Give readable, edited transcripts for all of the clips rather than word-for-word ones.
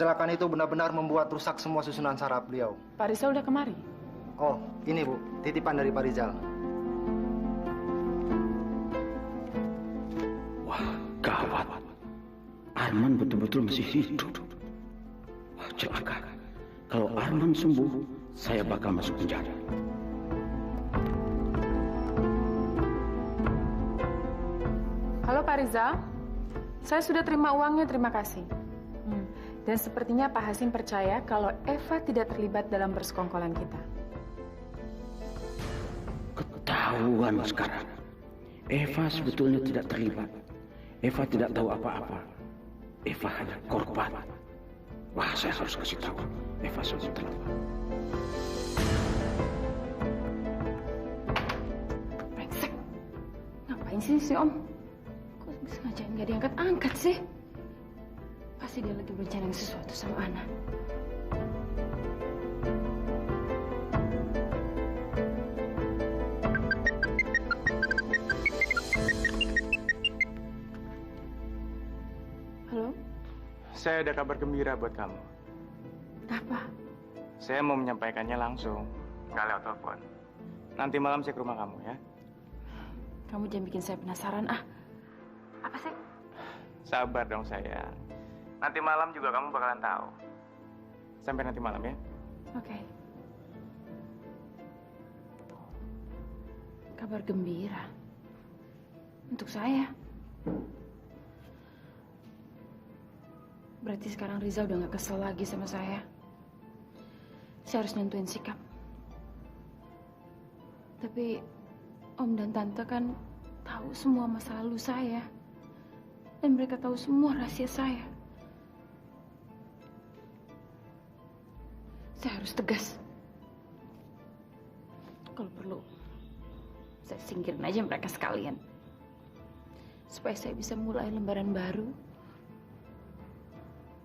Kecelakaan itu benar-benar membuat rusak semua susunan saraf beliau. Pak Rizal udah kemari? Oh, ini Bu, titipan dari Pak Rizal. Wah, gawat. Arman betul-betul masih hidup. Wah, celaka. Kalau Arman sembuh, saya bakal masuk penjara. Halo Pak Rizal, saya sudah terima uangnya, terima kasih. Dan sepertinya Pak Hasim percaya kalau Eva tidak terlibat dalam persekongkolan kita. Ketahuan sekarang. Eva sebetulnya tidak terlibat. Eva tidak tahu apa-apa. Eva hanya korban. Wah, saya harus kasih tahu. Eva sudah terlibat. Brengsek. Ngapain sih si Om? Kok sengaja nggak diangkat-angkat sih? Pasti dia lagi berencana sesuatu sama Ana. Halo? Saya ada kabar gembira buat kamu. Apa? Saya mau menyampaikannya langsung, nggak lewat telepon. Nanti malam saya ke rumah kamu ya. Kamu jangan bikin saya penasaran ah. Apa sih? Sabar dong sayang. Nanti malam juga kamu bakalan tahu. Sampai nanti malam ya. Oke. Kabar gembira. Untuk saya. Berarti sekarang Rizal udah gak kesel lagi sama saya. Saya harus nentuin sikap. Tapi Om dan Tante kan tahu semua masa lalu saya. Dan mereka tahu semua rahasia saya. Saya harus tegas. Kalau perlu, saya singkirin aja mereka sekalian. Supaya saya bisa mulai lembaran baru.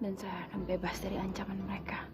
Dan saya akan bebas dari ancaman mereka.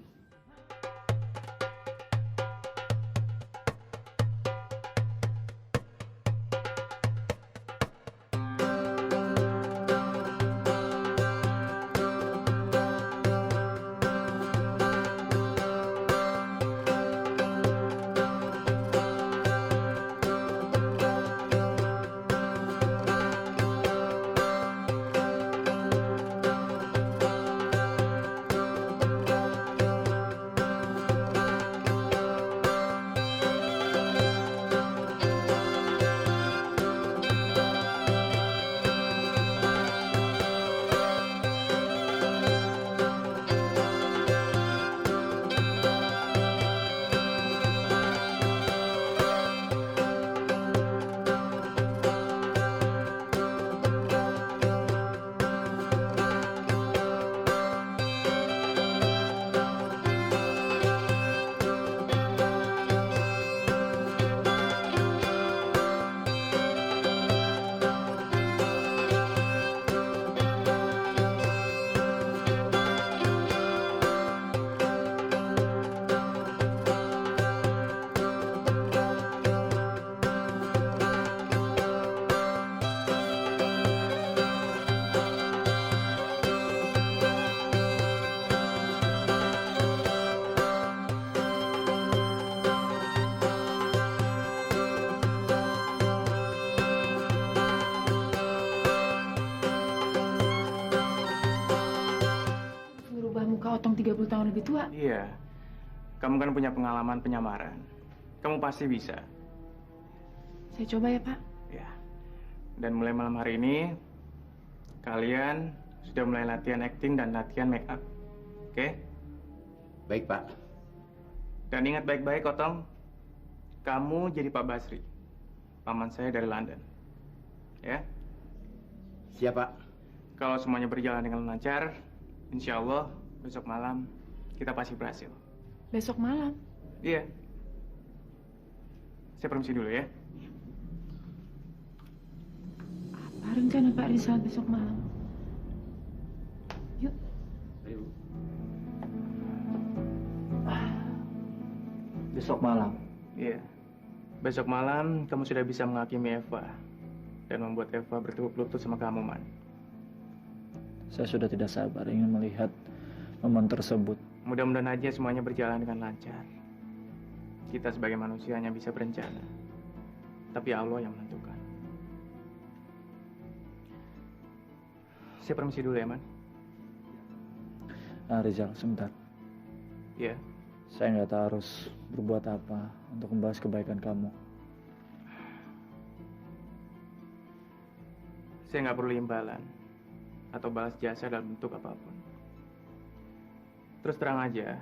Muka Otong 30 tahun lebih tua. Iya. Kamu kan punya pengalaman penyamaran. Kamu pasti bisa. Saya coba ya, Pak. Ya. Dan mulai malam hari ini, kalian sudah mulai latihan acting dan latihan make up. Oke? Baik, Pak. Dan ingat baik-baik, Otong. Kamu jadi Pak Basri. Paman saya dari London. Ya? Siap, Pak. Kalau semuanya berjalan dengan lancar, insya Allah besok malam kita pasti berhasil. Besok malam? Iya. Saya permisi dulu ya. Apa rencana Pak Rizal besok malam? Yuk. Ayo. Besok malam. Iya. Besok malam kamu sudah bisa menghakimi Eva dan membuat Eva bertukuk lutut sama kamu, Man. Saya sudah tidak sabar ingin melihat momen tersebut. Mudah-mudahan aja semuanya berjalan dengan lancar. Kita sebagai manusia hanya bisa berencana, tapi Allah yang menentukan. Saya permisi dulu ya, Man. Rizal, sebentar. Ya, Saya nggak tahu harus berbuat apa untuk membahas kebaikan kamu. saya nggak perlu imbalan atau balas jasa dalam bentuk apapun. Terus terang aja,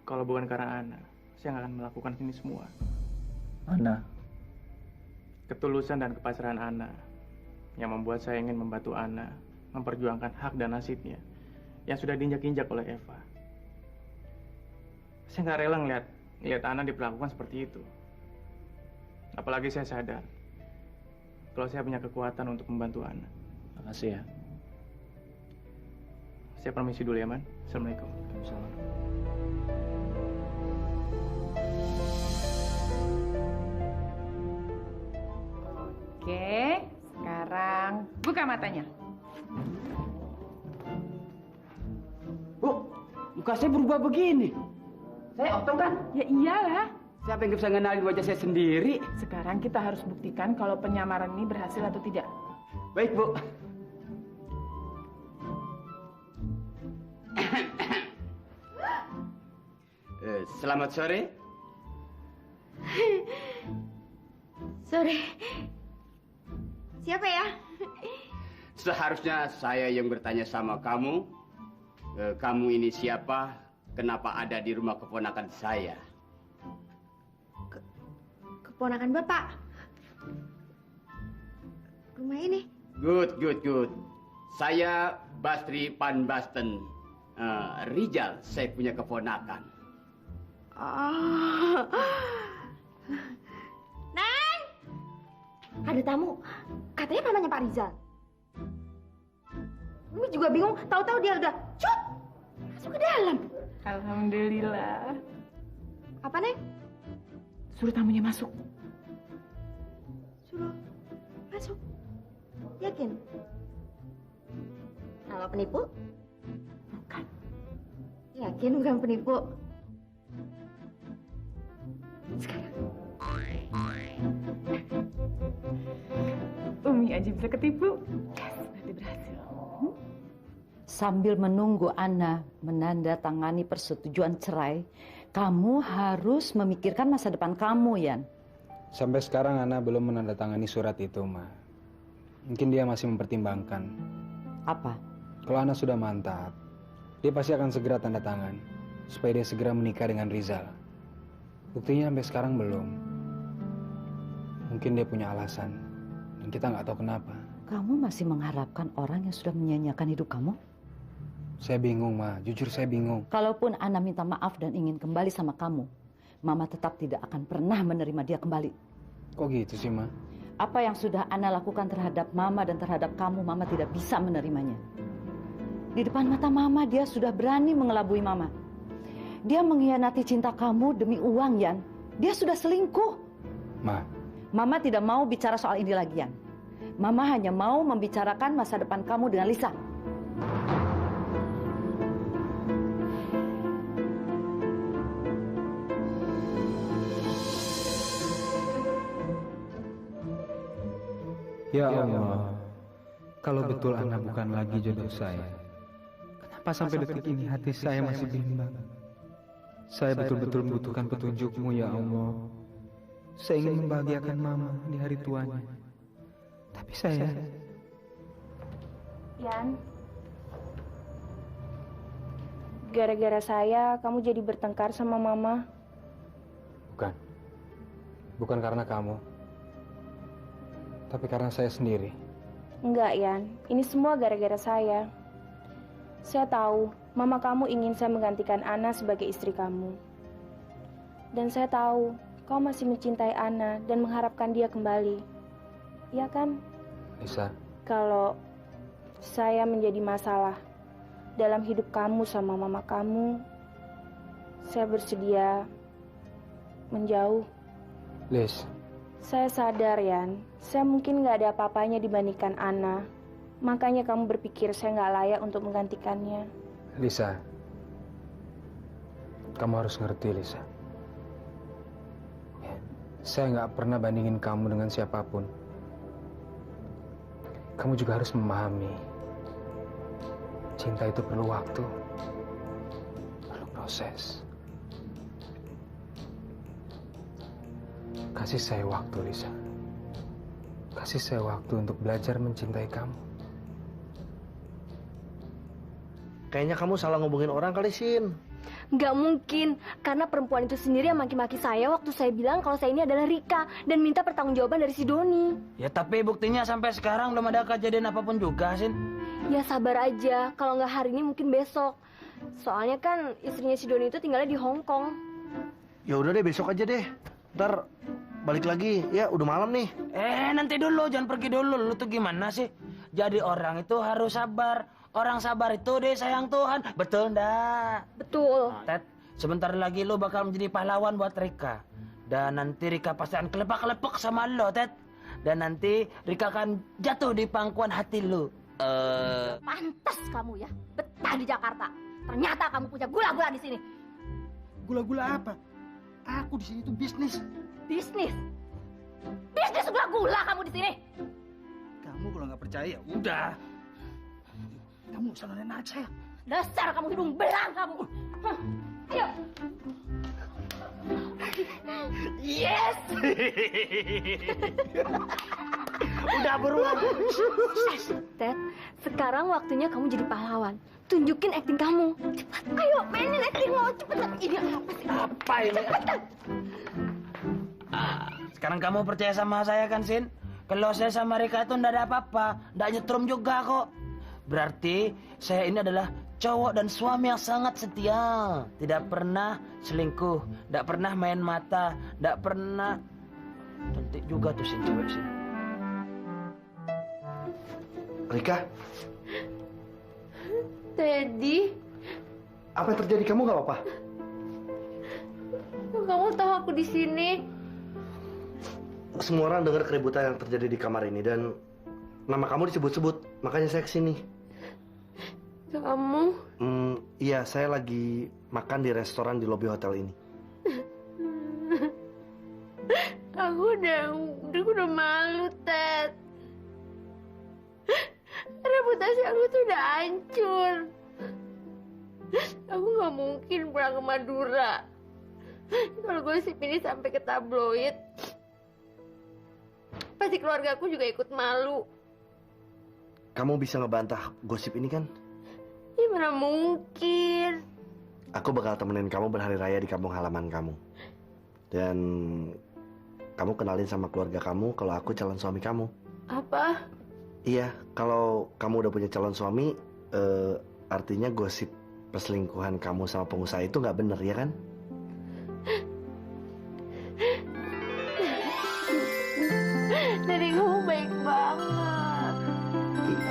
kalau bukan karena Ana, saya nggak akan melakukan ini semua. Ana, Ketulusan dan kepasrahan Ana yang membuat saya ingin membantu Ana memperjuangkan hak dan nasibnya yang sudah diinjak-injak oleh Eva. Saya nggak rela ngeliat Ana diperlakukan seperti itu. Apalagi saya sadar kalau saya punya kekuatan untuk membantu Ana. makasih ya. Saya permisi dulu ya, Man. Assalamualaikum. Waalaikumsalam. Oke, sekarang buka matanya. Bu, muka saya berubah begini. Saya Otong kan? Ya iyalah. Siapa yang bisa ngenalin wajah saya sendiri? Sekarang kita harus buktikan kalau penyamaran ini berhasil atau tidak. Baik, Bu. Selamat sore. Sore. Siapa ya? Seharusnya saya yang bertanya sama kamu. Kamu ini siapa? Kenapa ada di rumah keponakan saya? Keponakan Bapak. Rumah ini. Good. Saya Basri Panbasten. Rijal, saya punya keponakan. Oh. Neng! Ada tamu. Katanya mamanya Pak Rizal. Ini juga bingung. Tahu-tahu dia udah cut masuk ke dalam. Alhamdulillah. Apa, Neng? Suruh tamunya masuk. Suruh masuk. Yakin? Nama penipu? Bukan. Yakin bukan penipu? Sekarang. Umi aja bisa ketipu. Yes, berarti berhasil. Sambil menunggu Ana menandatangani persetujuan cerai, kamu harus memikirkan masa depan kamu, Yan. Sampai sekarang Ana belum menandatangani surat itu, Ma. Mungkin dia masih mempertimbangkan. Apa? Kalau Ana sudah mantap, dia pasti akan segera tanda tangan supaya dia segera menikah dengan Rizal. Buktinya sampai sekarang belum. Mungkin dia punya alasan dan kita nggak tahu kenapa. Kamu masih mengharapkan orang yang sudah menyanyiakan hidup kamu? Saya bingung, Ma. Jujur saya bingung. Kalaupun Ana minta maaf dan ingin kembali sama kamu, Mama tetap tidak akan pernah menerima dia kembali. Kok gitu sih, Ma? Apa yang sudah Ana lakukan terhadap Mama dan terhadap kamu, Mama tidak bisa menerimanya. Di depan mata Mama, dia sudah berani mengelabui Mama. Dia mengkhianati cinta kamu demi uang, Yan. Dia sudah selingkuh. Ma, Mama tidak mau bicara soal ini lagi, Yan. Mama hanya mau membicarakan masa depan kamu dengan Lisa. ya Allah, kalau betul Ana bukan lagi jodoh saya, kenapa sampai detik ini hati saya masih bimbang? Saya betul-betul membutuhkan petunjukmu, ya Allah. Saya ingin membahagiakan Mama di hari tuanya. Tapi saya... Yan, gara-gara saya kamu jadi bertengkar sama Mama. Bukan karena kamu. Tapi karena saya sendiri. Enggak, Yan. Ini semua gara-gara saya. Saya tahu, Mama kamu ingin saya menggantikan Ana sebagai istri kamu. Dan saya tahu, kau masih mencintai Ana dan mengharapkan dia kembali. Iya kan? Lisa, Kalau saya menjadi masalah dalam hidup kamu sama Mama kamu, saya bersedia menjauh. Liz, Saya sadar, Yan. Saya mungkin nggak ada apa-apanya dibandingkan Ana. Makanya kamu berpikir saya nggak layak untuk menggantikannya. Lisa, Kamu harus ngerti, Lisa. Ya, saya nggak pernah bandingin kamu dengan siapapun. Kamu juga harus memahami, cinta itu perlu waktu, perlu proses. Kasih saya waktu, Lisa. Kasih saya waktu untuk belajar mencintai kamu. Kayaknya kamu salah ngomongin orang kali, Sin. Nggak mungkin, karena perempuan itu sendiri yang maki-maki saya waktu saya bilang kalau saya ini adalah Rika dan minta pertanggungjawaban dari si Doni. Ya tapi buktinya sampai sekarang belum ada kejadian apapun juga, Sin. Ya sabar aja, kalau nggak hari ini mungkin besok. Soalnya kan istrinya si Doni itu tinggalnya di Hong Kong. Ya udah deh, besok aja deh. Ntar balik lagi, ya udah malam nih. Nanti dulu, jangan pergi dulu. Lu tuh gimana sih? Jadi orang itu harus sabar. Orang sabar itu disayang Tuhan. Betul ndak? Betul. Ted, sebentar lagi lu bakal menjadi pahlawan buat Rika. Dan nanti Rika pasti akan kelepak-kelepek sama lo, Ted. Dan nanti Rika akan jatuh di pangkuan hati lu. Pantas kamu ya, betah di Jakarta. Ternyata kamu punya gula-gula di sini. Gula-gula apa? Aku di sini tuh bisnis. Bisnis? Bisnis gula-gula kamu di sini. Kamu kalau nggak percaya, udah. Kamu salonin aja ya. Dasar kamu hidung belang kamu. Ayo. Yes. Udah beruang. Ted, sekarang waktunya kamu jadi pahlawan. Tunjukin akting kamu. Cepat, ayo mainin aktingmu. Cepat. Ini apa sih? Apa ini? Sekarang kamu percaya sama saya kan, Sin? Kalau saya sama Rika itu ndak ada apa-apa, ndak nyetrum juga kok. Berarti saya ini adalah cowok dan suami yang sangat setia. Tidak pernah selingkuh, tidak pernah main mata, tidak pernah. Cantik juga tuh si cewek sih. Rika, Teddy, apa yang terjadi? Kamu nggak apa-apa? kamu tahu aku di sini. Semua orang dengar keributan yang terjadi di kamar ini dan nama kamu disebut-sebut, makanya saya kesini. Kamu? Iya, saya lagi makan di restoran di lobi hotel ini. Aku udah malu, Ted. Reputasi aku tuh udah hancur. Aku nggak mungkin pulang ke Madura. Kalau gosip ini sampai ke tabloid, pasti keluarga aku juga ikut malu. Kamu bisa ngebantah gosip ini kan? Ya mana mungkin. Aku bakal temenin kamu berhari raya di kampung halaman kamu. Dan kamu kenalin sama keluarga kamu kalau aku calon suami kamu. Apa? Iya, kalau kamu udah punya calon suami, artinya gosip perselingkuhan kamu sama pengusaha itu nggak bener, ya kan? Dari kamu baik banget.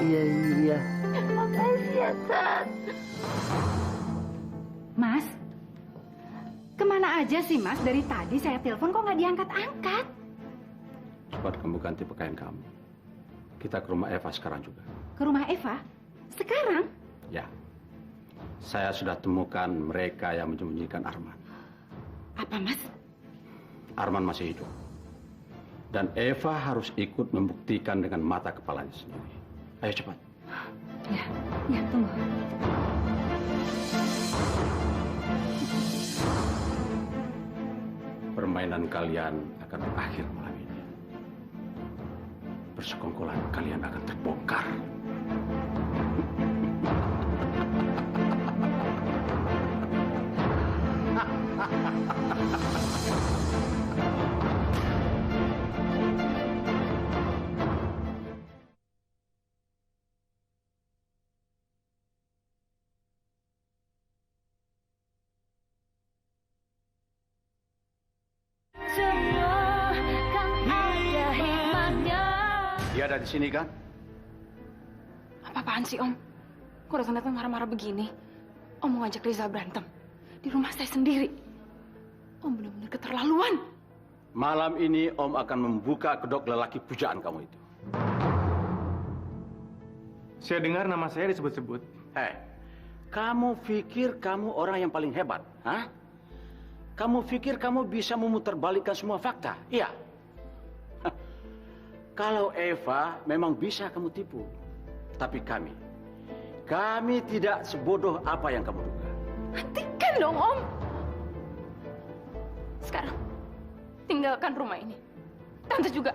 Iya. Makasih ya, Ted. Mas, kemana aja sih Mas? Dari tadi saya telepon kok nggak diangkat-angkat? Cepat kamu ganti pakaian kamu. Kita ke rumah Eva sekarang juga. Ke rumah Eva? Sekarang? Ya. Saya sudah temukan mereka yang menyembunyikan Arman. Apa Mas? Arman masih hidup. Dan Eva harus ikut membuktikan dengan mata kepalanya sendiri. Ayo cepat. Ya, tunggu. Permainan kalian akan berakhir malam ini. Persekongkolan kalian akan terbongkar. Dia ada di sini kan? Apa-apaan sih, Om? Kok datang-datang marah-marah begini? Om mau ngajak Riza berantem. Di rumah saya sendiri. Om benar-benar keterlaluan. Malam ini Om akan membuka kedok lelaki pujaan kamu itu. Saya dengar nama saya disebut-sebut. Kamu pikir kamu orang yang paling hebat? Hah? Kamu pikir kamu bisa memutarbalikkan semua fakta? Iya. Kalau Eva memang bisa kamu tipu. Tapi kami tidak sebodoh apa yang kamu duga. Hentikan dong, Om. Sekarang, tinggalkan rumah ini. Tante juga.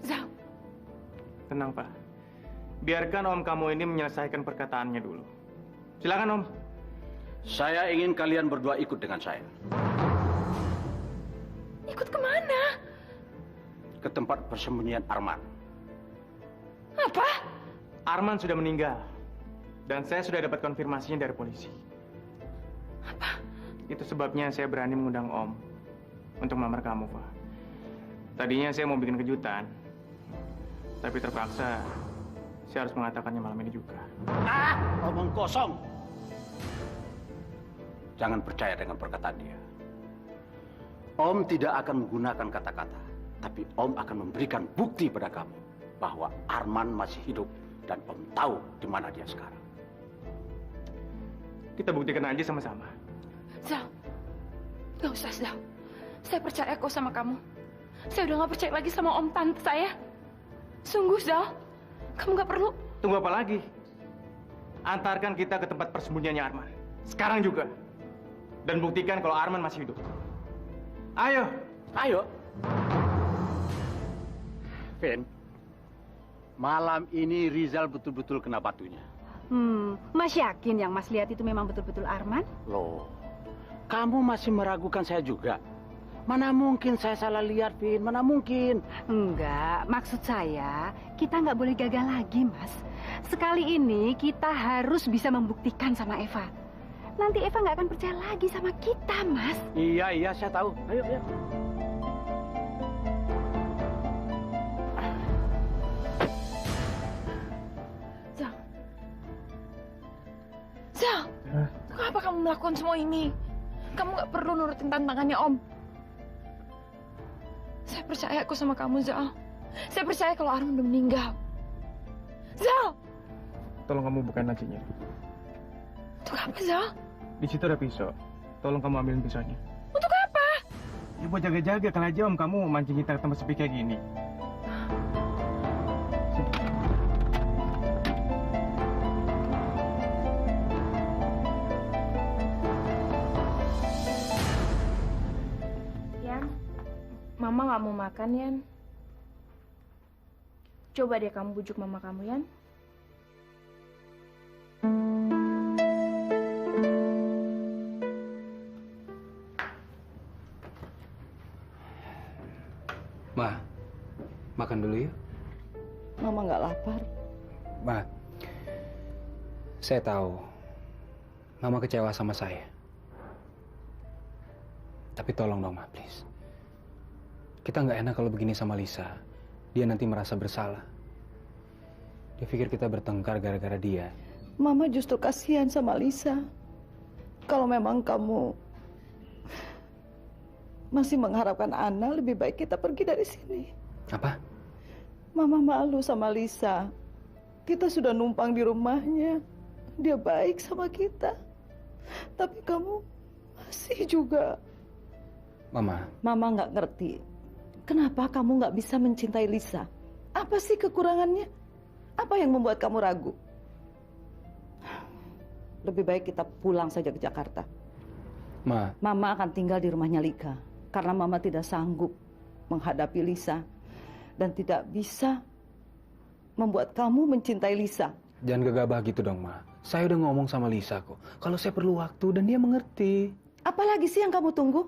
Zal. Tenang, Pak. Biarkan Om kamu ini menyelesaikan perkataannya dulu. Silakan, Om. Saya ingin kalian berdua ikut dengan saya. Ikut kemana? Ke tempat persembunyian Arman. Apa? Arman sudah meninggal. Dan saya sudah dapat konfirmasinya dari polisi. Apa? Itu sebabnya saya berani mengundang Om untuk melamar kamu, Pak. Tadinya saya mau bikin kejutan. Tapi terpaksa saya harus mengatakannya malam ini juga. Omong kosong. Jangan percaya dengan perkataan dia. Om tidak akan menggunakan kata-kata, tapi Om akan memberikan bukti pada kamu bahwa Arman masih hidup dan Om tahu di mana dia sekarang. Kita buktikan aja sama-sama. Zal, gak usah, Zal. Saya percaya kok sama kamu. Saya udah gak percaya lagi sama Om Tante saya. Sungguh, Zal. Kamu gak perlu. Tunggu apa lagi? Antarkan kita ke tempat persembunyiannya Arman. Sekarang juga. Dan buktikan kalau Arman masih hidup. Ayo. Ayo. Vin, malam ini Rizal betul-betul kena batunya. Mas yakin yang Mas lihat itu memang betul-betul Arman? Loh, kamu masih meragukan saya juga? Mana mungkin saya salah lihat, Vin? Mana mungkin? Enggak, maksud saya kita nggak boleh gagal lagi, Mas. Sekali ini kita harus bisa membuktikan sama Eva. Nanti Eva nggak akan percaya lagi sama kita, Mas. Iya, saya tahu. Ayo. Zal, kenapa kamu melakukan semua ini? Kamu nggak perlu nurutin tantangannya Om. Saya percaya kok sama kamu, Zal. Saya percaya kalau Arman udah meninggal. Zal! Tolong kamu bukain lacinya. Untuk apa, Zal? Di situ ada pisau. Tolong kamu ambilin pisaunya. Untuk apa? Ya buat jaga-jaga, kalau aja Om kamu mancing kita ke tempat sepi kayak gini. Mama nggak mau makan, Yan. Coba deh kamu bujuk mama kamu, Yan. Ma, makan dulu yuk. Mama nggak lapar. Ma, saya tahu Mama kecewa sama saya. Tapi tolong dong, Ma, please. Kita nggak enak kalau begini sama Lisa. Dia nanti merasa bersalah. Dia pikir kita bertengkar gara-gara dia. Mama justru kasihan sama Lisa. Kalau memang kamu masih mengharapkan Ana, lebih baik kita pergi dari sini. Apa? Mama malu sama Lisa. Kita sudah numpang di rumahnya. Dia baik sama kita. Tapi kamu masih juga. Mama nggak ngerti. Kenapa kamu nggak bisa mencintai Lisa? Apa sih kekurangannya? Apa yang membuat kamu ragu? Lebih baik kita pulang saja ke Jakarta. Mama akan tinggal di rumahnya Lika. Karena Mama tidak sanggup menghadapi Lisa. Dan tidak bisa membuat kamu mencintai Lisa. Jangan gegabah gitu dong, Ma. Saya udah ngomong sama Lisa kok. Kalau saya perlu waktu dan dia mengerti. Apalagi sih yang kamu tunggu?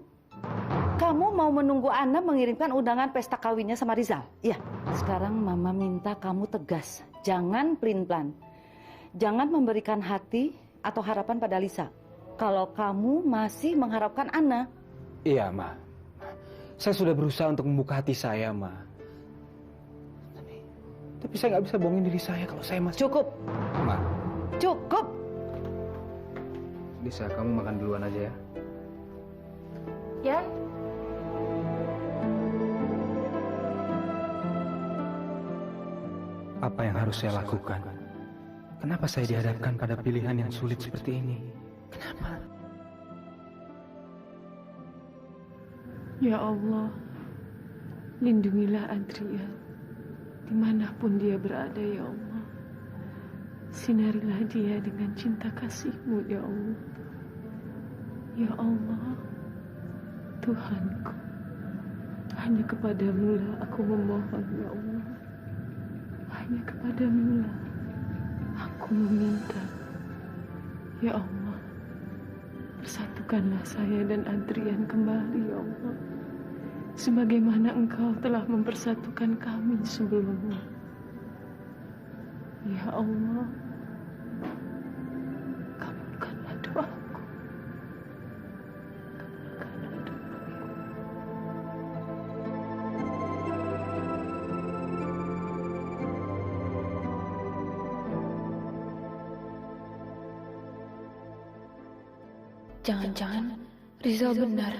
Kamu mau menunggu Ana mengirimkan undangan pesta kawinnya sama Rizal? Iya. Sekarang Mama minta kamu tegas. Jangan pelin-pelan. Jangan memberikan hati atau harapan pada Lisa. Kalau kamu masih mengharapkan Ana. Iya, Ma. Saya sudah berusaha untuk membuka hati saya, Ma. Tapi saya nggak bisa bohongin diri saya kalau saya masih... Cukup. Ma. Cukup. Lisa, kamu makan duluan aja ya. Ya. Apa yang harus saya lakukan? Kenapa saya dihadapkan pada pilihan yang sulit seperti ini? Kenapa? Ya Allah, lindungilah Adrian dimanapun dia berada, ya Allah. Sinarilah dia dengan cinta kasih-Mu, ya Allah. Ya Allah, Tuhanku, hanya kepadamu lah aku memohon, ya Allah. Hanya kepadamu lah aku meminta. Ya Allah, persatukanlah saya dan Adrian kembali, ya Allah. Sebagaimana Engkau telah mempersatukan kami sebelumnya. Ya Allah, kabulkanlah doaku. Jangan-jangan Rizal benar.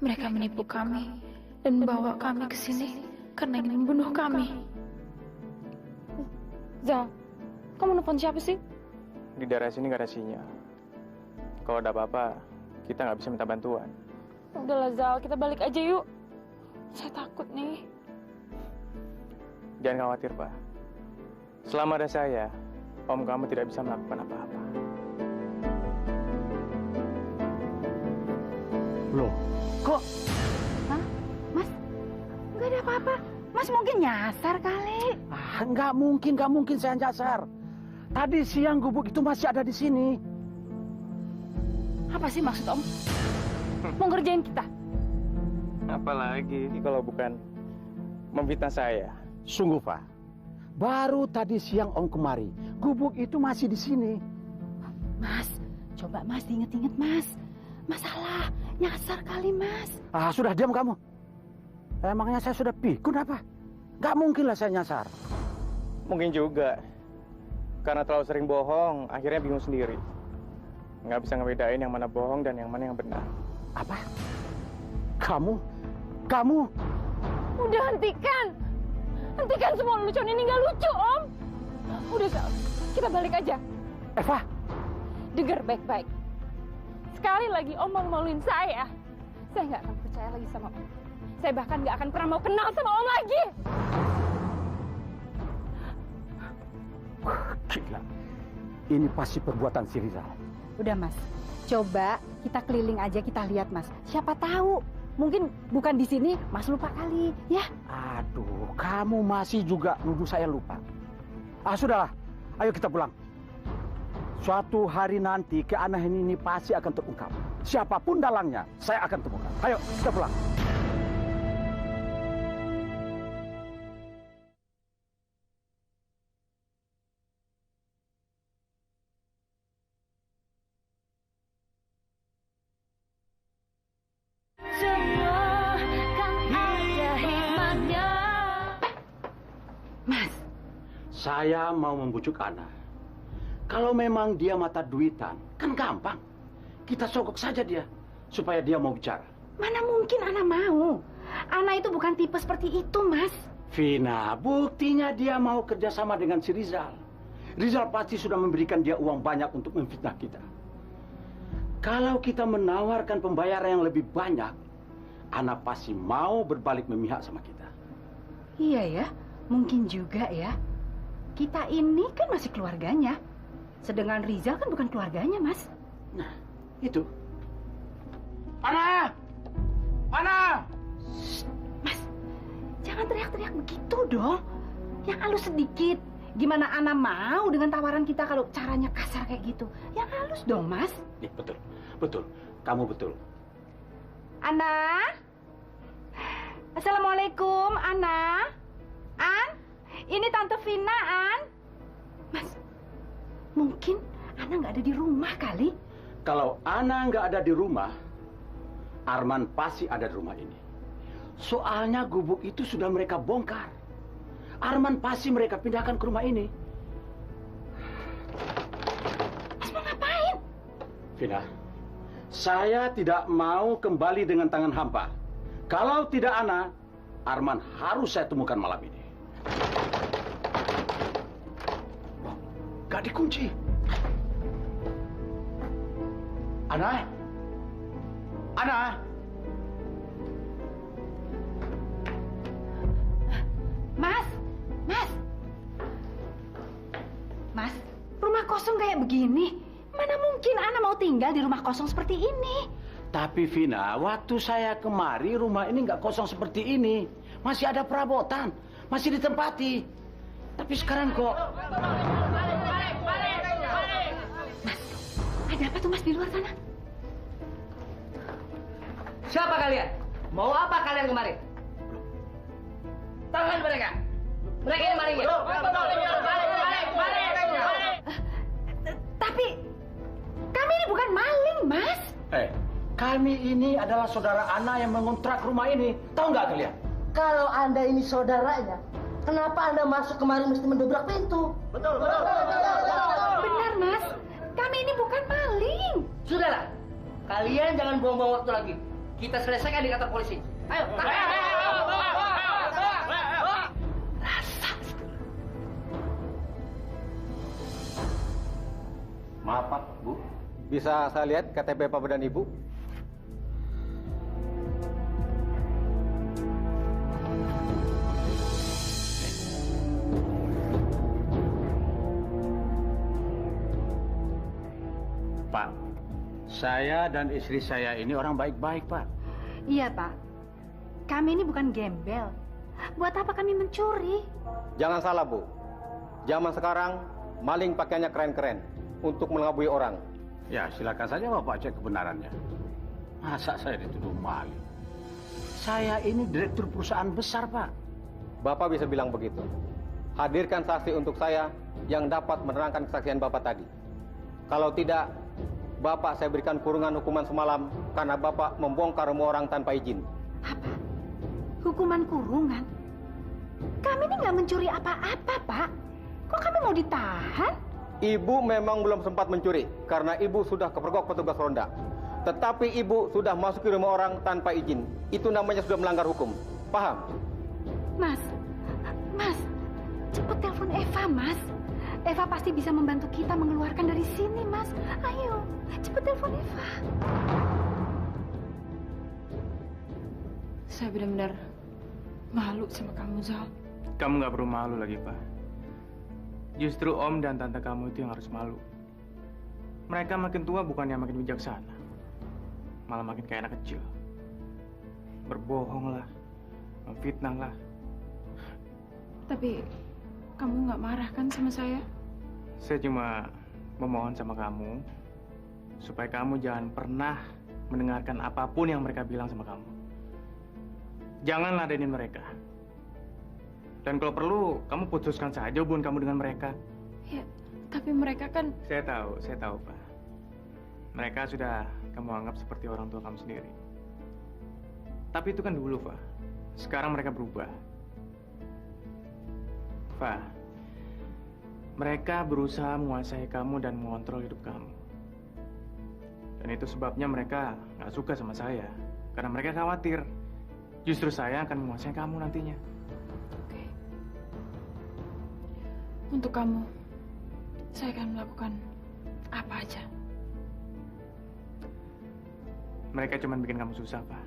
Mereka menipu kami dan bawa kami ke sini karena ingin membunuh kami. Zal, kamu nelfon siapa sih? Di daerah sini nggak ada sinyal. Kalau ada apa-apa, kita nggak bisa minta bantuan. Udahlah Zal, kita balik aja yuk. Saya takut nih. Jangan khawatir, Pak. Selama ada saya, om kamu tidak bisa melakukan apa-apa. Loh, kok? Hah? Mas, nggak ada apa-apa. Mas mungkin nyasar kali. Nggak mungkin saya nyasar. Tadi siang gubuk itu masih ada di sini. Apa sih maksud Om? Mau ngerjain kita? Apalagi kalau bukan memfitnah saya. Sungguh, Pak. Baru tadi siang Om kemari. Gubuk itu masih di sini. Mas, coba Mas diinget-inget Mas. Masalah, nyasar kali Mas. Sudah diam kamu. Emangnya saya sudah pikun apa? Nggak mungkin lah saya nyasar. Mungkin juga. Karena terlalu sering bohong, akhirnya bingung sendiri. Nggak bisa ngebedain yang mana bohong dan yang mana yang benar. Apa? Kamu? Udah hentikan. Hentikan semua lelucon ini, nggak lucu Om. Udah Zal, kita balik aja. Eva? Dengar baik-baik. Sekali lagi Om mau maluin saya nggak akan percaya lagi sama Om. Saya bahkan nggak akan pernah mau kenal sama Om lagi. Gila. Ini pasti perbuatan si Rizal. Udah Mas, coba kita keliling aja, kita lihat Mas. Siapa tahu, mungkin bukan di sini, Mas lupa kali, ya? Aduh, kamu masih juga nuduh saya lupa. Sudahlah, ayo kita pulang. Suatu hari nanti keanehan ini pasti akan terungkap. Siapapun dalangnya, saya akan temukan. Ayo, kita pulang. Mas, saya mau membujuk Ana. Kalau memang dia mata duitan, kan gampang. Kita sogok saja dia, supaya dia mau bicara. mana mungkin Ana mau? Ana itu bukan tipe seperti itu, Mas. Vina, buktinya dia mau kerjasama dengan si Rizal. Rizal pasti sudah memberikan dia uang banyak untuk memfitnah kita. Kalau kita menawarkan pembayaran yang lebih banyak, Ana pasti mau berbalik memihak sama kita. Iya ya, mungkin juga ya. Kita ini kan masih keluarganya. Sedangkan Rizal kan bukan keluarganya, Mas. Nah, itu. Ana! Ana! Mas, jangan teriak-teriak begitu dong. Yang halus sedikit. Gimana Ana mau dengan tawaran kita kalau caranya kasar kayak gitu? Yang halus dong, Mas. Betul, betul. Kamu betul. Ana? Assalamualaikum, Ana. An? Ini Tante Vina, An. Mas, mungkin Ana nggak ada di rumah kali. Kalau Ana nggak ada di rumah, Arman pasti ada di rumah ini. Soalnya gubuk itu sudah mereka bongkar. Arman pasti mereka pindahkan ke rumah ini. Mas mau ngapain? Vina, saya tidak mau kembali dengan tangan hampa. Kalau tidak Ana, Arman harus saya temukan malam ini. Loh, gak dikunci. Ana? Ana? rumah kosong kayak begini. Mana mungkin Ana mau tinggal di rumah kosong seperti ini? Tapi Vina, waktu saya kemari rumah ini nggak kosong seperti ini. Masih ada perabotan, masih ditempati. Tapi sekarang kok... Mas, ada apa tuh Mas di luar sana? Siapa kalian? Mau apa kalian kemari? Tahan mereka. Mereka ini malingnya. Tapi kami ini bukan maling, Mas. Kami ini adalah saudara Ana yang mengontrak rumah ini. Tahu nggak kalian? Kalau Anda ini saudaranya, kenapa Anda masuk kemari mesti mendobrak pintu? Betul. Benar, Mas. Kami ini bukan maling. Sudahlah. Kalian jangan buang-buang waktu lagi. Kita selesaikan di kantor polisi. Ayo. Maaf Pak, Bu. Bisa saya lihat KTP Bapak dan Ibu? Pak, saya dan istri saya ini orang baik-baik, Pak. Iya, Pak. Kami ini bukan gembel. Buat apa kami mencuri? Jangan salah, Bu. Zaman sekarang, maling pakaiannya keren-keren untuk mengelabui orang. Ya, silakan saja Bapak cek kebenarannya. Masa saya dituduh maling? Saya ini direktur perusahaan besar, Pak. Bapak bisa bilang begitu. Hadirkan saksi untuk saya yang dapat menerangkan kesaksian Bapak tadi. Kalau tidak, Bapak saya berikan kurungan hukuman semalam karena Bapak membongkar rumah orang tanpa izin. Apa? Hukuman kurungan? Kami ini nggak mencuri apa-apa, Pak. Kok kami mau ditahan? Ibu memang belum sempat mencuri karena Ibu sudah kepergok petugas ronda. Tetapi Ibu sudah masuk ke rumah orang tanpa izin. Itu namanya sudah melanggar hukum. Paham? Mas, cepet telepon Eva, Mas. Eva pasti bisa membantu kita mengeluarkan dari sini, Mas. Ayo, cepet telepon Eva. Saya benar-benar malu sama kamu, Zal. Kamu nggak perlu malu lagi, Pak. Justru Om dan Tante kamu itu yang harus malu. Mereka makin tua bukannya makin bijaksana. Malah makin kayak anak kecil. Berbohong lah, memfitnah lah. Tapi kamu nggak marah kan sama saya? Saya cuma memohon sama kamu supaya kamu jangan pernah mendengarkan apapun yang mereka bilang sama kamu. Jangan ladenin mereka. Dan kalau perlu, kamu putuskan saja hubungan kamu dengan mereka. Ya, tapi mereka kan... Saya tahu, Pak. Mereka sudah kamu anggap seperti orang tua kamu sendiri. Tapi itu kan dulu, Pak. Sekarang mereka berubah. Pak, mereka berusaha menguasai kamu dan mengontrol hidup kamu. Dan itu sebabnya mereka nggak suka sama saya. Karena mereka khawatir. Justru saya akan menguasai kamu nantinya. Oke. Untuk kamu, saya akan melakukan apa aja. Mereka cuma bikin kamu susah, Pak.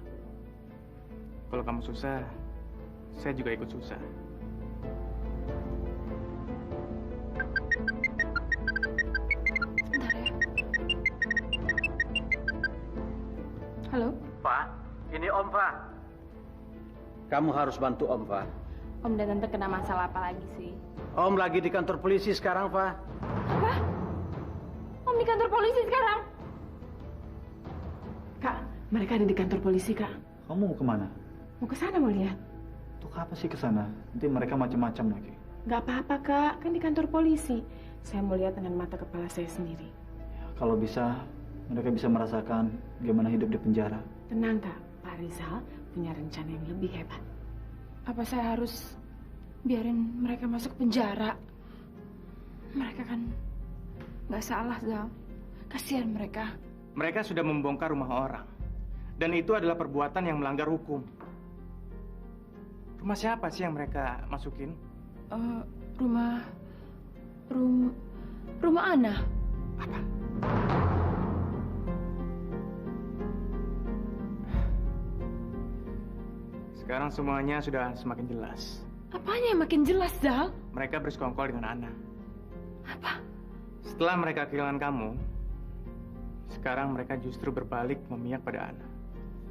Kalau kamu susah, saya juga ikut susah. Sebentar ya. Halo? Pak, ini Om, Pak. Kamu harus bantu Om, Pak. Om dan Tante kena masalah apa lagi sih? Om lagi di kantor polisi sekarang, Pak. Apa? Om di kantor polisi sekarang? Kak, mereka ada di kantor polisi, Kak. Kamu mau kemana? Mau ke sana mau lihat? Untuk apa sih ke sana? Nanti mereka macam-macam lagi. Nggak apa-apa, Kak. Kan di kantor polisi. Saya mau lihat dengan mata kepala saya sendiri. Kalau bisa, mereka bisa merasakan gimana hidup di penjara. Tenang, Kak. Pak Rizal punya rencana yang lebih hebat. Apa saya harus biarin mereka masuk penjara? Mereka kan nggak salah, Zal. Kasihan mereka. Mereka sudah membongkar rumah orang. Dan itu adalah perbuatan yang melanggar hukum. Rumah siapa sih yang mereka masukin? Rumah Ana. Apa? Sekarang semuanya sudah semakin jelas. Apanya yang makin jelas, Zal? Mereka bersekongkol dengan Ana. Apa? Setelah mereka kehilangan kamu, sekarang mereka justru berbalik memihak pada Ana.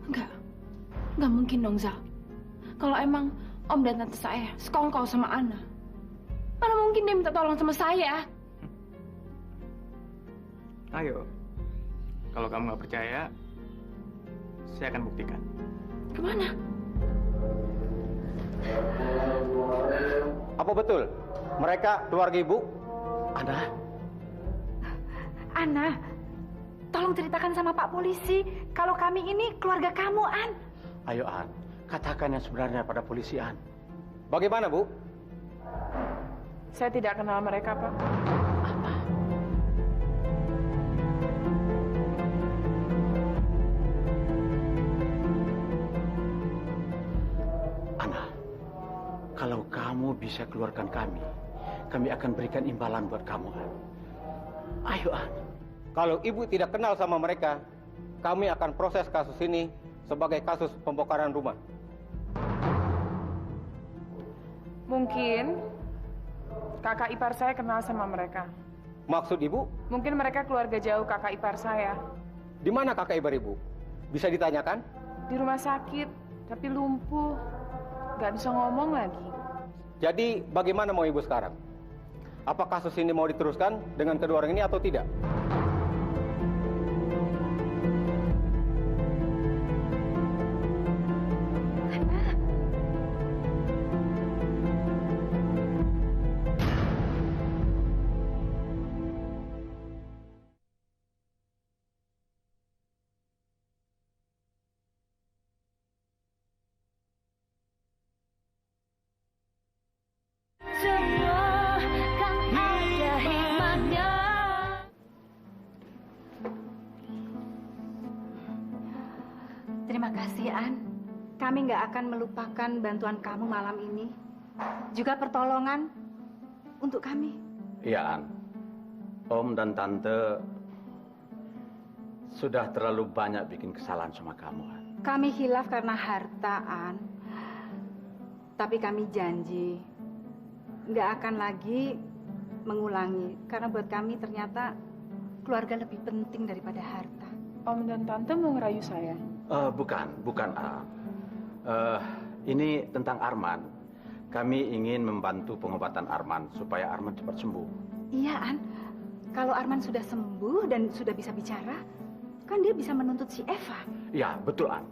Enggak mungkin dong, Zal. Kalau emang Om dan Tante saya sekongkol sama Ana, mana mungkin dia minta tolong sama saya? Ayo, kalau kamu nggak percaya, saya akan buktikan. Kemana? Apa betul mereka keluarga ibu? Ana? Ana, tolong ceritakan sama Pak Polisi kalau kami ini keluarga kamu, An. Ayo, An. Katakan yang sebenarnya pada polisi, An. Bagaimana, Bu? Saya tidak kenal mereka, Pak. Ana, kalau kamu bisa keluarkan kami akan berikan imbalan buat kamu, An. Ayo, An. Kalau ibu tidak kenal sama mereka, kami akan proses kasus ini sebagai kasus pembongkaran rumah. Mungkin kakak ipar saya kenal sama mereka. Maksud ibu? Mungkin mereka keluarga jauh kakak ipar saya. Di mana kakak ipar ibu? Bisa ditanyakan? Di rumah sakit, tapi lumpuh. Gak bisa ngomong lagi. Jadi bagaimana mau ibu sekarang? Apa kasus ini mau diteruskan dengan kedua orang ini atau tidak? Terima kasih, An. Kami nggak akan melupakan bantuan kamu malam ini. Juga pertolongan untuk kami. Iya, An. Om dan Tante sudah terlalu banyak bikin kesalahan sama kamu, An. Kami hilaf karena harta, An. Tapi kami janji nggak akan lagi mengulangi. Karena buat kami ternyata keluarga lebih penting daripada harta. Om dan Tante mau ngerayu saya? Bukan, Al. Ini tentang Arman. Kami ingin membantu pengobatan Arman supaya Arman cepat sembuh. Iya, An. Kalau Arman sudah sembuh dan sudah bisa bicara, kan dia bisa menuntut si Eva. Ya, betul, An.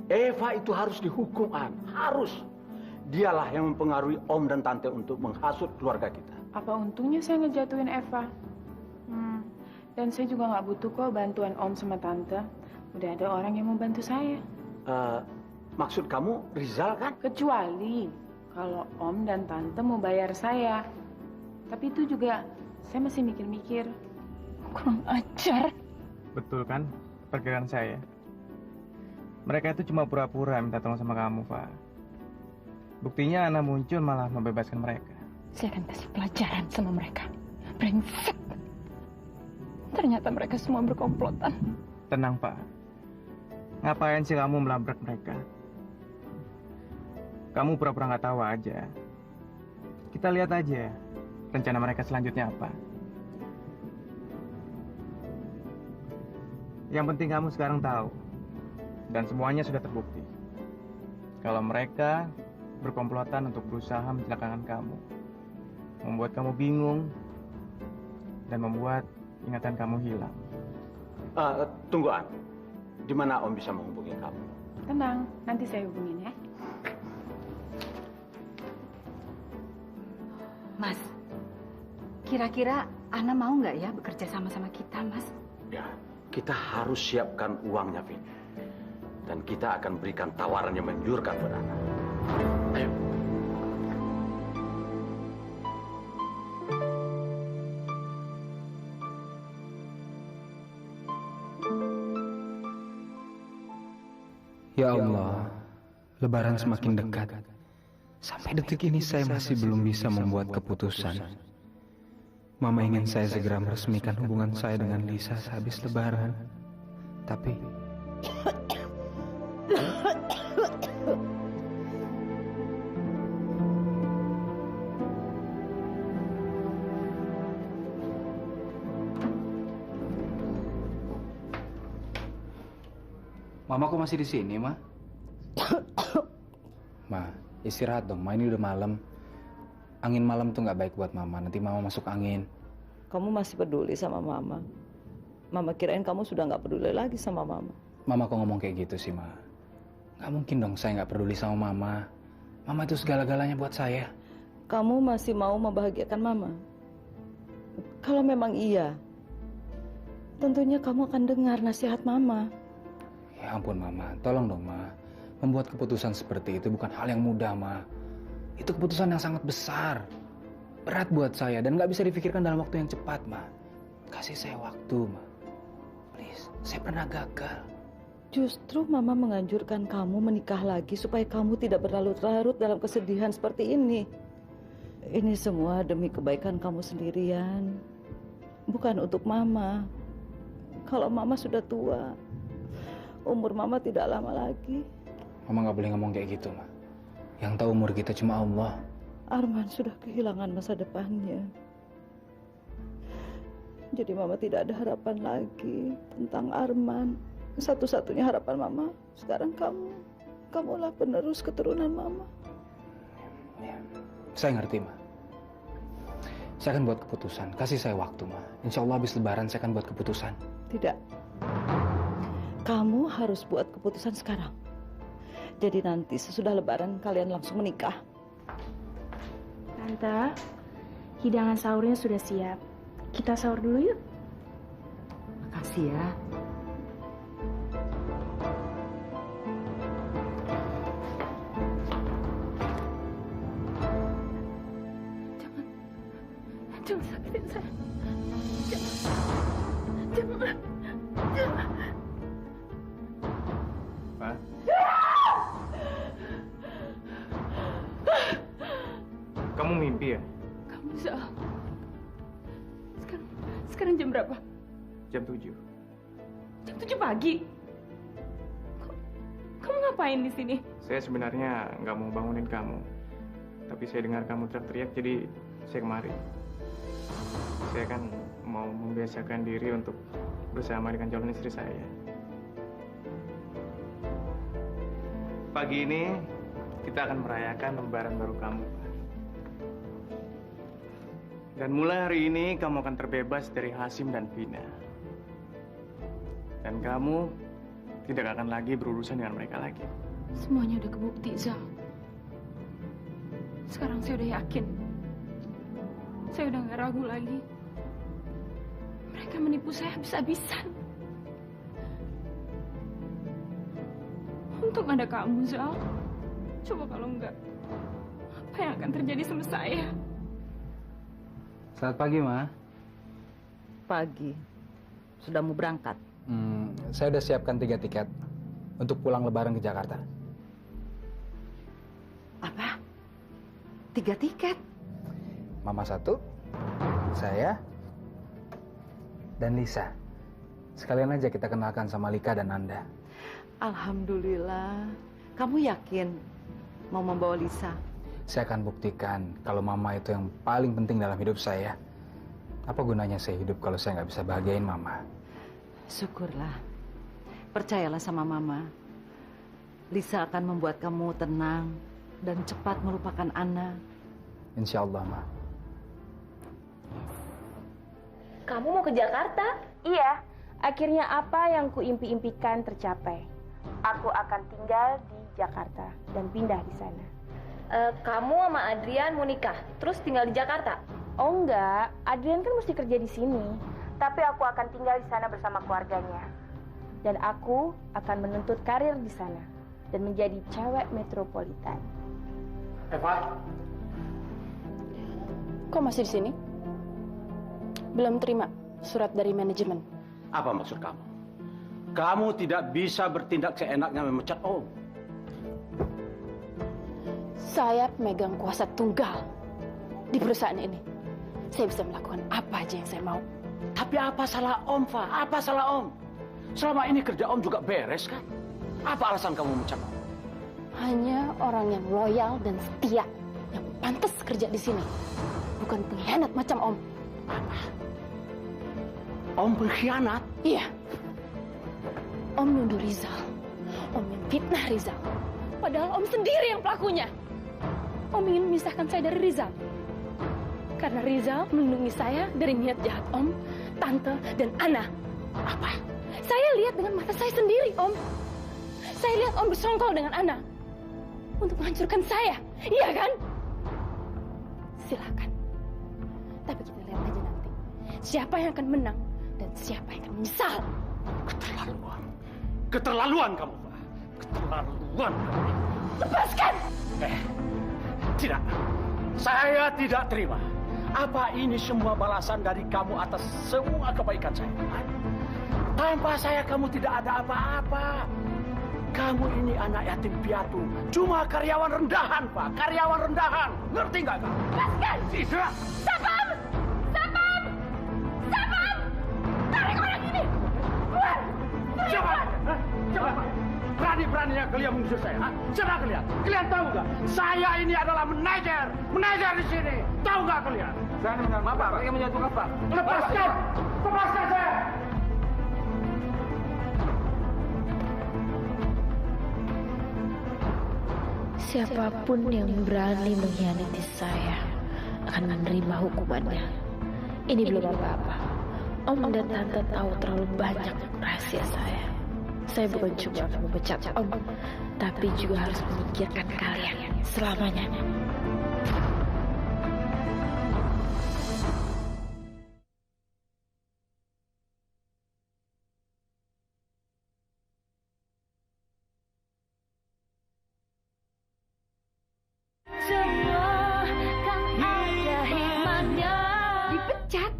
Eva itu harus dihukum, An. Harus. Dialah yang mempengaruhi Om dan Tante untuk menghasut keluarga kita. Apa untungnya saya ngejatuhin Eva? Dan saya juga nggak butuh kok bantuan Om sama Tante. Udah ada orang yang mau bantu saya. Maksud kamu Rizal kan? Kecuali kalau Om dan Tante mau bayar saya. Tapi itu juga saya masih mikir-mikir. Kurang ajar. Betul kan perkiraan saya? Mereka itu cuma pura-pura minta tolong sama kamu, Pak. Buktinya Ana muncul malah membebaskan mereka. Saya akan kasih pelajaran sama mereka. Brengsek. Ternyata mereka semua berkomplotan. Tenang, Pak. Ngapain sih kamu melabrak mereka? Kamu pura-pura nggak tahu aja. Kita lihat aja rencana mereka selanjutnya apa. Yang penting kamu sekarang tahu. Dan semuanya sudah terbukti. Kalau mereka berkomplotan untuk berusaha mencelakakan kamu. Membuat kamu bingung. Dan membuat ingatan kamu hilang. Tunggu, An. Di mana Om bisa menghubungi kamu? Tenang, nanti saya hubungin ya. Mas, kira-kira Ana mau nggak ya bekerja sama-sama kita, Mas? Ya, kita harus siapkan uangnya, Vin. Dan kita akan berikan tawaran yang menggiurkan buat Ana. Ayo. Ya Allah, Lebaran semakin dekat. Sampai detik ini saya masih belum bisa membuat keputusan. Mama ingin saya segera meresmikan hubungan saya dengan Lisa sehabis Lebaran. Tapi... Mama kok masih di sini, Ma? Ma, istirahat dong, Ma. Ini udah malam. Angin malam tuh nggak baik buat Mama. Nanti Mama masuk angin. Kamu masih peduli sama Mama. Mama kirain kamu sudah nggak peduli lagi sama Mama. Mama kok ngomong kayak gitu sih, Ma? Nggak mungkin dong saya nggak peduli sama Mama. Mama itu segala-galanya buat saya. Kamu masih mau membahagiakan Mama? Kalau memang iya, tentunya kamu akan dengar nasihat Mama. Ya ampun, Mama. Tolong dong, Ma. Membuat keputusan seperti itu bukan hal yang mudah, Ma. Itu keputusan yang sangat besar. Berat buat saya dan nggak bisa dipikirkan dalam waktu yang cepat, Ma. Kasih saya waktu, Ma. Please, saya pernah gagal. Justru Mama menganjurkan kamu menikah lagi supaya kamu tidak berlarut-larut dalam kesedihan seperti ini. Ini semua demi kebaikan kamu sendirian. Bukan untuk Mama. Kalau Mama sudah tua, umur Mama tidak lama lagi. Mama nggak boleh ngomong kayak gitu, Ma. Yang tahu umur kita cuma Allah. Arman sudah kehilangan masa depannya. Jadi Mama tidak ada harapan lagi tentang Arman. Satu-satunya harapan Mama sekarang kamu. Kamulah penerus keturunan Mama. Ya, saya ngerti, Ma. Saya akan buat keputusan. Kasih saya waktu, Ma. Insya Allah habis Lebaran saya akan buat keputusan. Tidak. Kamu harus buat keputusan sekarang. Jadi nanti sesudah Lebaran kalian langsung menikah. Tante, hidangan sahurnya sudah siap. Kita sahur dulu yuk. Makasih ya. Jangan sakitin saya. Jangan. Pak. Kamu mimpi ya? Kamu Zal. Sekarang jam berapa? Jam 7. Jam 7 pagi. Kamu ngapain di sini? Saya sebenarnya nggak mau bangunin kamu. Tapi saya dengar kamu teriak-teriak, jadi saya kemari. Saya kan mau membiasakan diri untuk bersama dengan calon istri saya. Pagi ini kita akan merayakan lembaran baru kamu. Dan mulai hari ini kamu akan terbebas dari Hasim dan Vina. Dan kamu tidak akan lagi berurusan dengan mereka lagi. Semuanya udah kebukti, Zal. Sekarang saya udah yakin. Saya udah gak ragu lagi. Mereka menipu saya habis-habisan. Untung ada kamu, Zal. Coba kalau enggak, apa yang akan terjadi sama saya? Selamat pagi, Ma. Pagi. Sudah mau berangkat? Saya udah siapkan 3 tiket untuk pulang Lebaran ke Jakarta. Apa? 3 tiket? Mama 1, saya, dan Lisa. Sekalian aja kita kenalkan sama Lika dan Nanda. Alhamdulillah. Kamu yakin mau membawa Lisa? Saya akan buktikan kalau Mama itu yang paling penting dalam hidup saya. Apa gunanya saya hidup kalau saya nggak bisa bahagiain Mama? Syukurlah. Percayalah sama Mama. Lisa akan membuat kamu tenang dan cepat melupakan Ana. Insya Allah, Ma. Kamu mau ke Jakarta? Iya. Akhirnya apa yang kuimpi-impikan tercapai. Aku akan tinggal di Jakarta dan pindah di sana. Kamu sama Adrian mau nikah, terus tinggal di Jakarta? Oh enggak, Adrian kan mesti kerja di sini. Tapi aku akan tinggal di sana bersama keluarganya. Dan aku akan menuntut karir di sana dan menjadi cewek metropolitan. Eva, Kok masih di sini? Belum terima surat dari manajemen. Apa maksud kamu? Kamu tidak bisa bertindak seenaknya memecat Om. Saya pemegang kuasa tunggal di perusahaan ini. Saya bisa melakukan apa aja yang saya mau. Tapi apa salah Om, Fa? Apa salah Om? Selama ini kerja Om juga beres kan? Apa alasan kamu memecat Om? Hanya orang yang loyal dan setia yang pantas kerja di sini. Bukan pengkhianat macam Om. Apa? Om pengkhianat? Iya. Om nuduh Rizal fitnah Rizal. Padahal Om sendiri yang pelakunya. Om ingin memisahkan saya dari Rizal. Karena Rizal melindungi saya dari niat jahat Om, Tante, dan Ana. Apa? Saya lihat dengan mata saya sendiri, Om. Saya lihat Om bersongkol dengan Ana. Untuk menghancurkan saya. Iya kan? Silakan. Tapi kita lihat aja nanti. Siapa yang akan menang dan siapa yang akan menyesal. Keterlaluan. Keterlaluan kamu, Pak. Keterlaluan. Lepaskan! Tidak. Saya tidak terima. Apa ini semua balasan dari kamu atas semua kebaikan saya? Tanpa saya kamu tidak ada apa-apa. Kamu ini anak yatim piatu. Cuma karyawan rendahan, Pak. Karyawan rendahan. Ngerti nggak kamu? Lepaskan! Tidak. Sapam! Sapam! Sapam! Tarik orang ini! Keluar! Coba! Coba! Berani-beraninya kalian mengusir saya. Ha? Coba kalian. Kalian tahu nggak? Saya ini adalah manajer. Manajer di sini. Tahu nggak kalian? Saya dengan Bapak, mereka menjatuhkan Pak. Lepaskan! Lepaskan saya! Siapapun yang berani mengkhianati saya akan menerima hukumannya. Ini belum apa-apa. Om dan Tante tahu terlalu banyak rahasia saya. Saya bukan cuma memecat Om, tapi juga harus memikirkan kalian selamanya. Dipecat?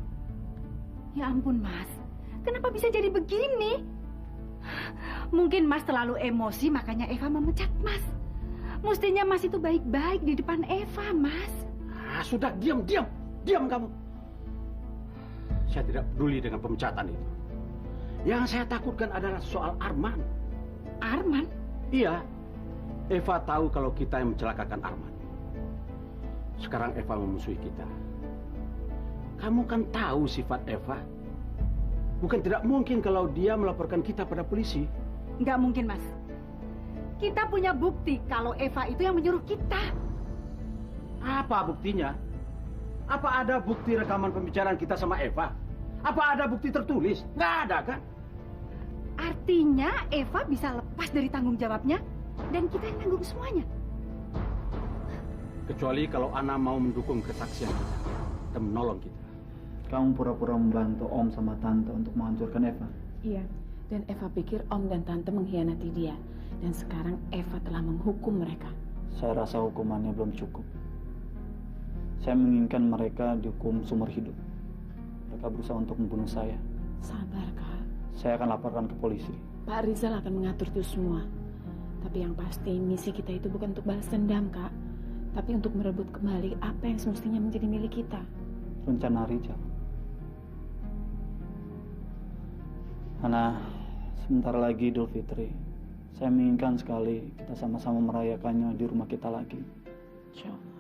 Ya ampun, Mas. Kenapa bisa jadi begini? Mungkin Mas terlalu emosi, makanya Eva memecat Mas. Mestinya Mas itu baik-baik di depan Eva, Mas. Sudah, diam kamu. Saya tidak peduli dengan pemecatan itu. Yang saya takutkan adalah soal Arman. Arman? Iya. Eva tahu kalau kita yang mencelakakan Arman. Sekarang Eva memusuhi kita. Kamu kan tahu sifat Eva. Bukan tidak mungkin kalau dia melaporkan kita pada polisi. Nggak mungkin, Mas. Kita punya bukti kalau Eva itu yang menyuruh kita. Apa buktinya? Apa ada bukti rekaman pembicaraan kita sama Eva? Apa ada bukti tertulis? Nggak ada, kan? Artinya Eva bisa lepas dari tanggung jawabnya dan kita yang tanggung semuanya. Kecuali kalau Ana mau mendukung kesaksian kita dan menolong kita. Kamu pura-pura membantu Om sama Tante untuk menghancurkan Eva. Iya, dan Eva pikir Om dan Tante mengkhianati dia. Dan sekarang Eva telah menghukum mereka. Saya rasa hukumannya belum cukup. Saya menginginkan mereka dihukum seumur hidup. Mereka berusaha untuk membunuh saya. Sabar, Kak. Saya akan laporkan ke polisi. Pak Rizal akan mengatur itu semua. Tapi yang pasti misi kita itu bukan untuk balas dendam, Kak. Tapi untuk merebut kembali apa yang semestinya menjadi milik kita. Rencana Rizal. Ana, sebentar lagi Idul Fitri. Saya menginginkan sekali kita sama-sama merayakannya di rumah kita lagi. Insya Allah.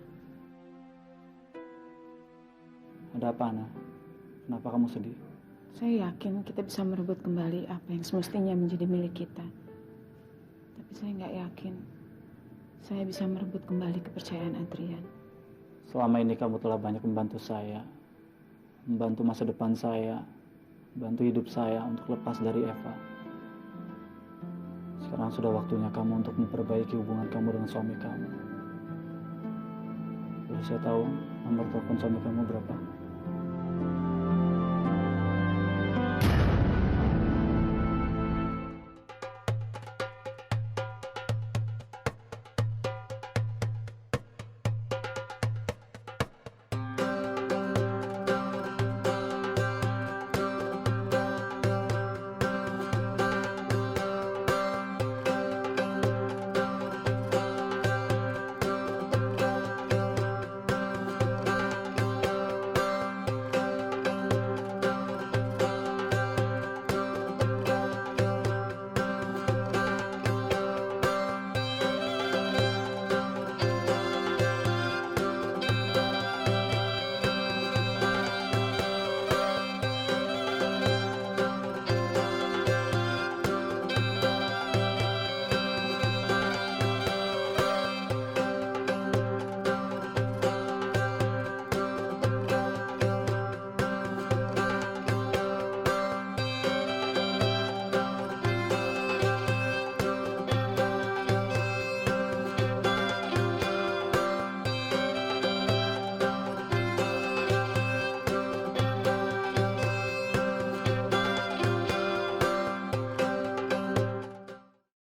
Ada apa, Ana? Kenapa kamu sedih? Saya yakin kita bisa merebut kembali apa yang semestinya menjadi milik kita. Tapi saya nggak yakin saya bisa merebut kembali kepercayaan Adrian. Selama ini kamu telah banyak membantu saya. Membantu masa depan saya. Bantu hidup saya untuk lepas dari Eva. Sekarang sudah waktunya kamu untuk memperbaiki hubungan kamu dengan suami kamu. Boleh saya tahu nomor telepon suami kamu berapa?